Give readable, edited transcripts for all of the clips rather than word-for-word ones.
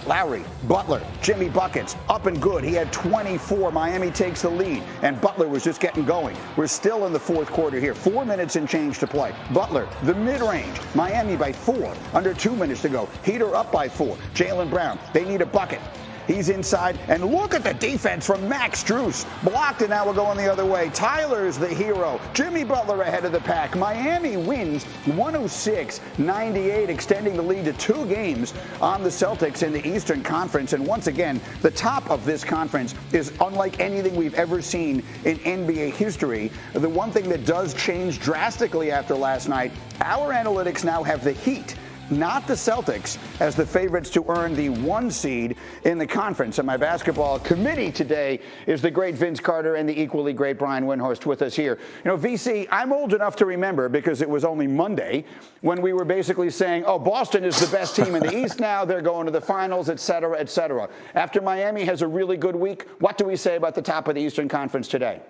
Lowry, Butler, Jimmy buckets, up and good. He had 24. Miami takes the lead, and Butler was just getting going. We're still in the fourth quarter here. 4 minutes and change to play. Butler, the mid-range. Miami by 4. Under 2 minutes to go. Heater up by 4. Jalen Brown, they need a bucket. He's inside, and look at the defense from Max Strus. Blocked, and now we're going the other way. Tyler's the hero. Jimmy Butler ahead of the pack. Miami wins 106-98, extending the lead to 2 games on the Celtics in the Eastern Conference. And once again, the top of this conference is unlike anything we've ever seen in NBA history. The one thing that does change drastically after last night, our analytics now have the Heat, not the Celtics, as the favorites to earn the 1 seed in the conference. And my basketball committee today is the great Vince Carter and the equally great Brian Windhorst with us here. You know, VC, I'm old enough to remember, because it was only Monday, when we were basically saying, oh, Boston is the best team in the East now, they're going to the finals, et cetera, et cetera. After Miami has a really good week, what do we say about the top of the Eastern Conference today?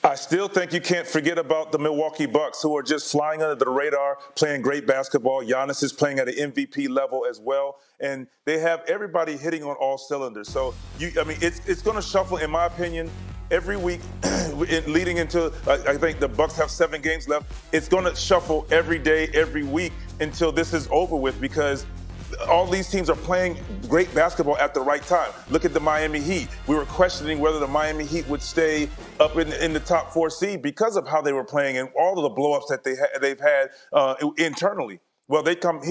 I still think you can't forget about the Milwaukee Bucks, who are just flying under the radar, playing great basketball. Giannis is playing at an MVP level as well, and they have everybody hitting on all cylinders. So, it's going to shuffle, in my opinion, every week leading into, I think the Bucks have 7 games left. It's going to shuffle every day, every week until this is over with, because all these teams are playing great basketball at the right time. Look at the Miami Heat. We were questioning whether the Miami Heat would stay up in the top 4 seed because of how they were playing and all of the blow-ups that they've had internally. Well, they come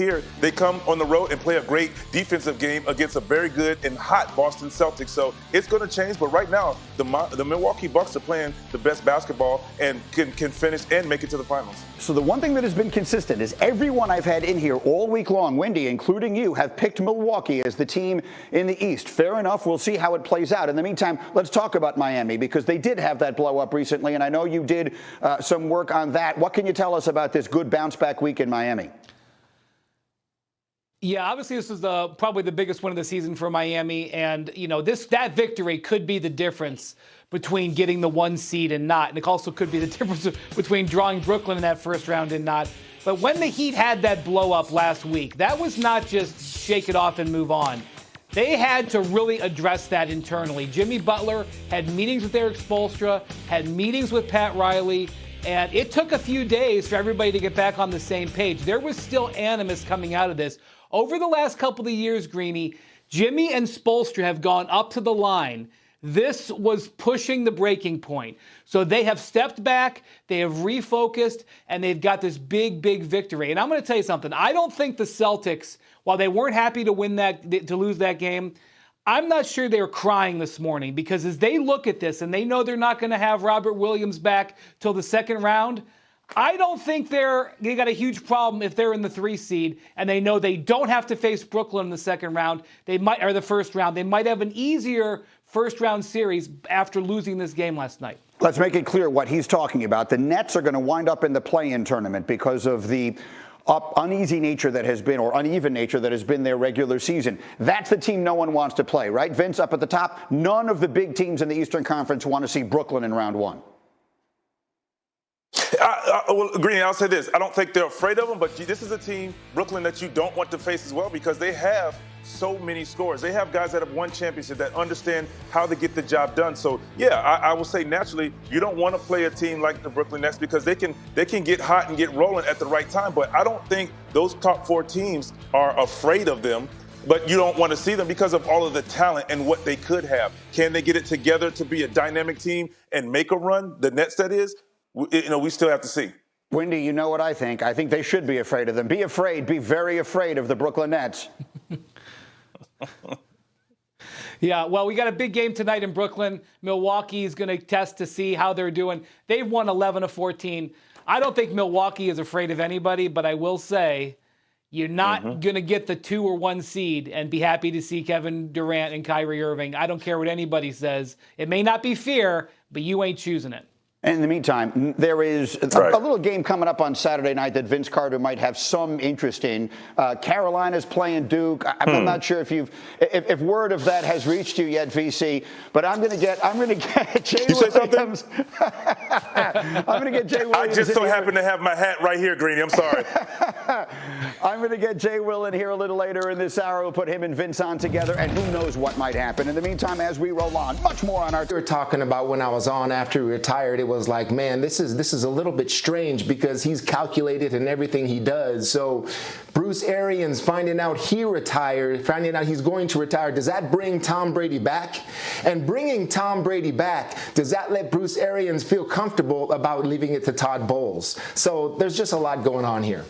on the road and play a great defensive game against a very good and hot Boston Celtics. So it's going to change. But right now, the Milwaukee Bucks are playing the best basketball and can finish and make it to the finals. So the one thing that has been consistent is everyone I've had in here all week long, Wendy, including you, have picked Milwaukee as the team in the East. Fair enough. We'll see how it plays out. In the meantime, let's talk about Miami, because they did have that blow up recently, and I know you did some work on that. What can you tell us about this good bounce back week in Miami? Yeah, obviously this is probably the biggest win of the season for Miami, and that victory could be the difference between getting the 1 seed and not, and it also could be the difference between drawing Brooklyn in that first round and not. But when the Heat had that blow up last week, that was not just shake it off and move on. They had to really address that internally. Jimmy Butler had meetings with Eric Spoelstra, had meetings with Pat Riley. And it took a few days for everybody to get back on the same page. There was still animus coming out of this. Over the last couple of years, Greeny, Jimmy and Spoelstra have gone up to the line. This was pushing the breaking point. So they have stepped back, they have refocused, and they've got this big, big victory. And I'm going to tell you something. I don't think the Celtics, while they weren't happy to lose that game, I'm not sure they're crying this morning, because as they look at this and they know they're not going to have Robert Williams back till the second round, I don't think they got a huge problem if they're in the 3 seed and they know they don't have to face Brooklyn in the second round. Or the first round. They might have an easier first round series after losing this game last night. Let's make it clear what he's talking about. The Nets are going to wind up in the play-in tournament because of the uneasy nature that has been, or uneven nature that has been their regular season. That's the team no one wants to play, right? Vince, up at the top, none of the big teams in the Eastern Conference want to see Brooklyn in round 1. Well, Greeny, I'll say this. I don't think they're afraid of them, but this is a team, Brooklyn, that you don't want to face as well, because they have so many scores. They have guys that have won championship that understand how to get the job done. So, yeah, I will say naturally you don't want to play a team like the Brooklyn Nets, because they can get hot and get rolling at the right time. But I don't think those top 4 teams are afraid of them. But you don't want to see them because of all of the talent and what they could have. Can they get it together to be a dynamic team and make a run? The Nets, that is. We still have to see. Wendy, you know what I think. I think they should be afraid of them. Be afraid. Be very afraid of the Brooklyn Nets. Yeah, well, we got a big game tonight in Brooklyn. Milwaukee is going to test to see how they're doing. They've won 11 of 14. I don't think Milwaukee is afraid of anybody, but I will say you're not going to get the 2 or 1 seed and be happy to see Kevin Durant and Kyrie Irving. I don't care what anybody says. It may not be fear, but you ain't choosing it. And in the meantime, there is a little game coming up on Saturday night that Vince Carter might have some interest in. Carolina's playing Duke. I'm not sure if word of that has reached you yet, VC. But I'm going to get Jay Williams. I'm going to get Jay Williams. I just so happen to have my hat right here, Greeny. I'm sorry. I'm going to get Jay Will in here a little later in this hour. We'll put him and Vince on together, and who knows what might happen. In the meantime, as we roll on, much more on our. We were talking about when I was on after he retired. It was like, man, this is a little bit strange because he's calculated in everything he does. So Bruce Arians finding out he retired, finding out he's going to retire, does that bring Tom Brady back? And bringing Tom Brady back, does that let Bruce Arians feel comfortable about leaving it to Todd Bowles? So there's just a lot going on here.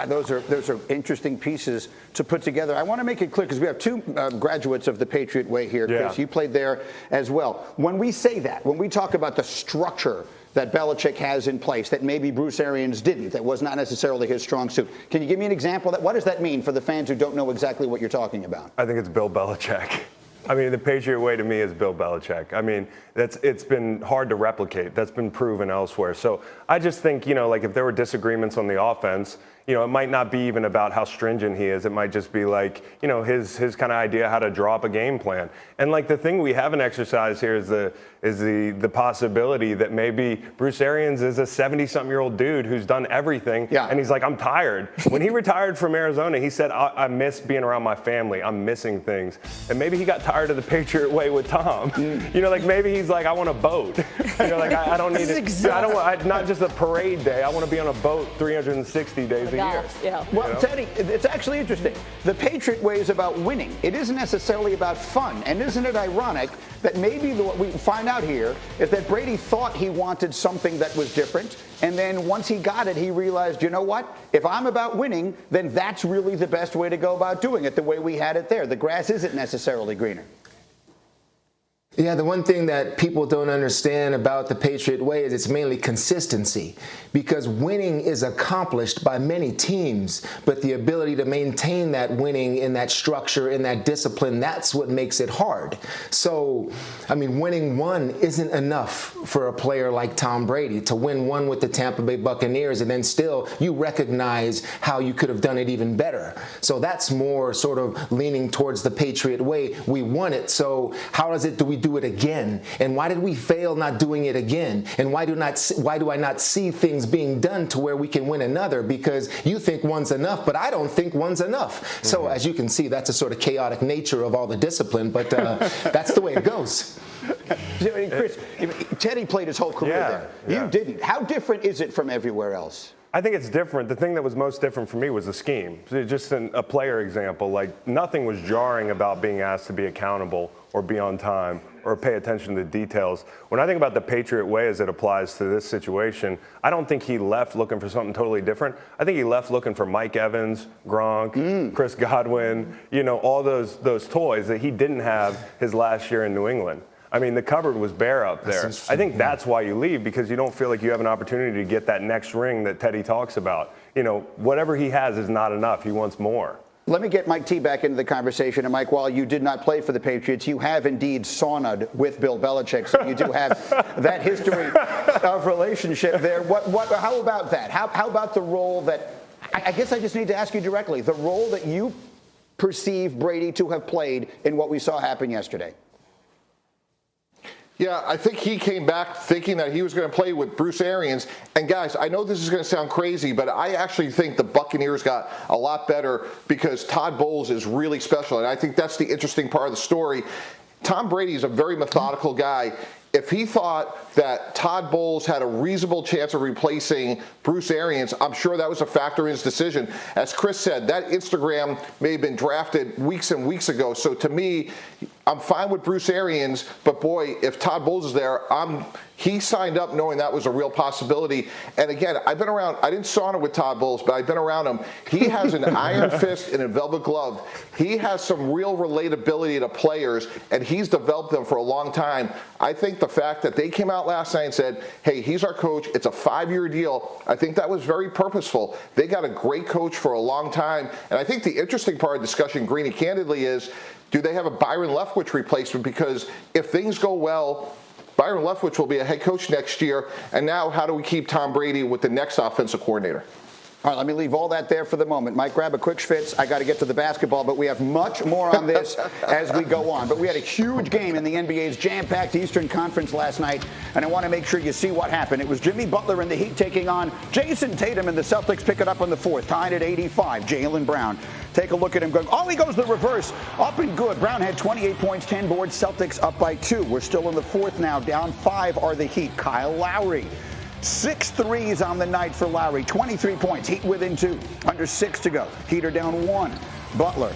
Those are interesting pieces to put together. I want to make it clear because we have two graduates of the Patriot Way here. Chris, you played there as well. When we say that, when we talk about the structure that Belichick has in place that maybe Bruce Arians didn't, that was not necessarily his strong suit, can you give me an example? What does that mean for the fans who don't know exactly what you're talking about? I think it's Bill Belichick. I mean, the Patriot Way to me is Bill Belichick. I mean, it's been hard to replicate. That's been proven elsewhere. So I just think, like if there were disagreements on the offense, it might not be even about how stringent he is. It might just be like, his kind of idea how to draw up a game plan. And like the thing we haven't exercised here is the possibility that maybe Bruce Arians is a 70-something-year-old dude who's done everything. Yeah. And he's like, I'm tired. When he retired from Arizona, he said, I miss being around my family. I'm missing things. And maybe he got tired of the Patriot Way with Tom. Like maybe he's like, I want a boat. Like I don't need it. I don't want not just a parade day. I want to be on a boat 360 days a year. Yeah. Well, Teddy, it's actually interesting. The Patriot Way is about winning. It isn't necessarily about fun. And isn't it ironic that maybe what we find out here is that Brady thought he wanted something that was different. And then once he got it, he realized, you know what? If I'm about winning, then that's really the best way to go about doing it, the way we had it there. The grass isn't necessarily greener. Yeah, the one thing that people don't understand about the Patriot Way is it's mainly consistency, because winning is accomplished by many teams, but the ability to maintain that winning in that structure, in that discipline, that's what makes it hard. So, I mean, winning one isn't enough for a player like Tom Brady. To win one with the Tampa Bay Buccaneers and then still you recognize how you could have done it even better. So that's more sort of leaning towards the Patriot Way. We won it, so how do we do it again? And why did we fail not doing it again? And why do I not see things being done to where we can win another? Because you think one's enough, but I don't think one's enough. So as you can see, that's a sort of chaotic nature of all the discipline, but that's the way it goes. Chris, Teddy played his whole career there. You didn't. How different is it from everywhere else? I think it's different. The thing that was most different for me was the scheme. Just a player example, like nothing was jarring about being asked to be accountable or be on time or pay attention to the details. When I think about the Patriot Way as it applies to this situation, I don't think he left looking for something totally different. I think he left looking for Mike Evans, Gronk, Chris Godwin, all those toys that he didn't have his last year in New England. I mean, the cupboard was bare up there. I think that's why you leave, because you don't feel like you have an opportunity to get that next ring that Teddy talks about. Whatever he has is not enough. He wants more. Let me get Mike T back into the conversation. And Mike, while you did not play for the Patriots, you have indeed sauna'd with Bill Belichick, so you do have that history of relationship there. How about that? How about the role that, I guess I just need to ask you directly, the role that you perceive Brady to have played in what we saw happen yesterday? Yeah, I think he came back thinking that he was going to play with Bruce Arians. And guys, I know this is going to sound crazy, but I actually think the Buccaneers got a lot better because Todd Bowles is really special. And I think that's the interesting part of the story. Tom Brady is a very methodical guy. If he thought that Todd Bowles had a reasonable chance of replacing Bruce Arians, I'm sure that was a factor in his decision. As Chris said, that Instagram may have been drafted weeks and weeks ago. So to me, I'm fine with Bruce Arians, but boy, if Todd Bowles is there, he signed up knowing that was a real possibility. And again, I've been around, I didn't sauna with Todd Bowles, but I've been around him. He has an iron fist and a velvet glove. He has some real relatability to players, and he's developed them for a long time. I think the fact that they came out last night and said, hey, he's our coach, it's a 5-year deal, I think that was very purposeful. They got a great coach for a long time. And I think the interesting part of the discussion, Greeny, candidly, is do they have a Byron Leftwich replacement? Because if things go well, Byron Leftwich will be a head coach next year. And now how do we keep Tom Brady with the next offensive coordinator? All right, let me leave all that there for the moment. Mike, grab a quick schwitz. I got to get to the basketball, but we have much more on this as we go on. But we had a huge game in the NBA's jam-packed Eastern Conference last night, and I want to make sure you see what happened. It was Jimmy Butler and the Heat taking on Jason Tatum, and the Celtics pick it up in the fourth, tied at 85. Jalen Brown. Take a look at him going, he goes the reverse. Up and good. Brown had 28 points, 10 boards. Celtics up by 2. We're still in the fourth now. Down 5 are the Heat. Kyle Lowry. 6 threes on the night for Lowry. 23 points. Heat within 2. Under 6 to go. Heat are down 1. Butler.